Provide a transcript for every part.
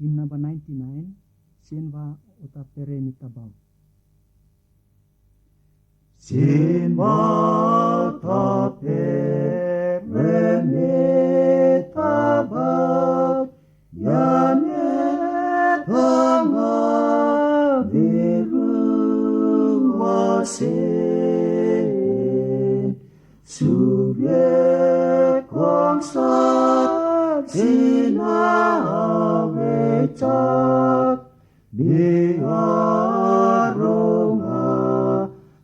Hymn number 99, Sinva uta pereni tabau. Sinva ta pereni tabau, yane tanga viruasin, surye kongsa sinawecak, biaroma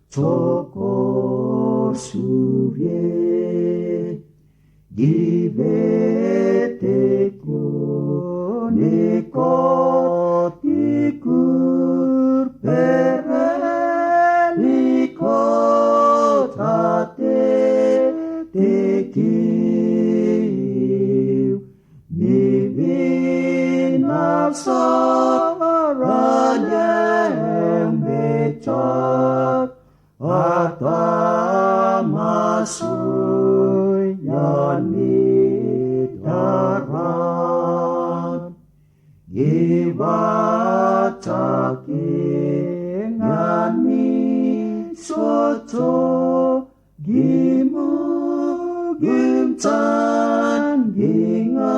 cokor surye, givetekyo nikotikur pereliko tekiu, nibinapsaranya becak, atamasoy yanitaran, gibacaking yani soto, gimugimcan ginganisye,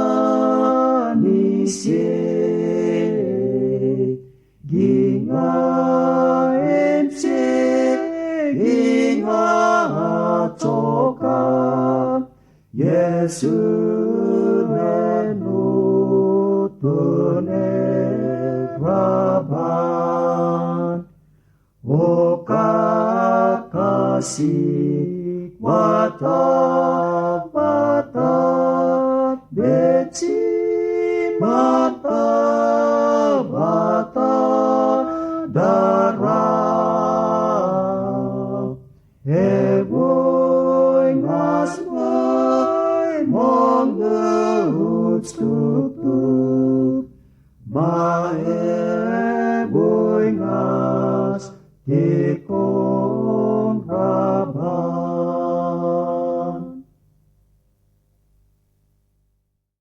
gingaimse, gingacoka, Yesu nenutunegraban, o kakasih watak-watak beci mata-mata darah, eboy ngasmoy mongeut stup, bae boy ngas teko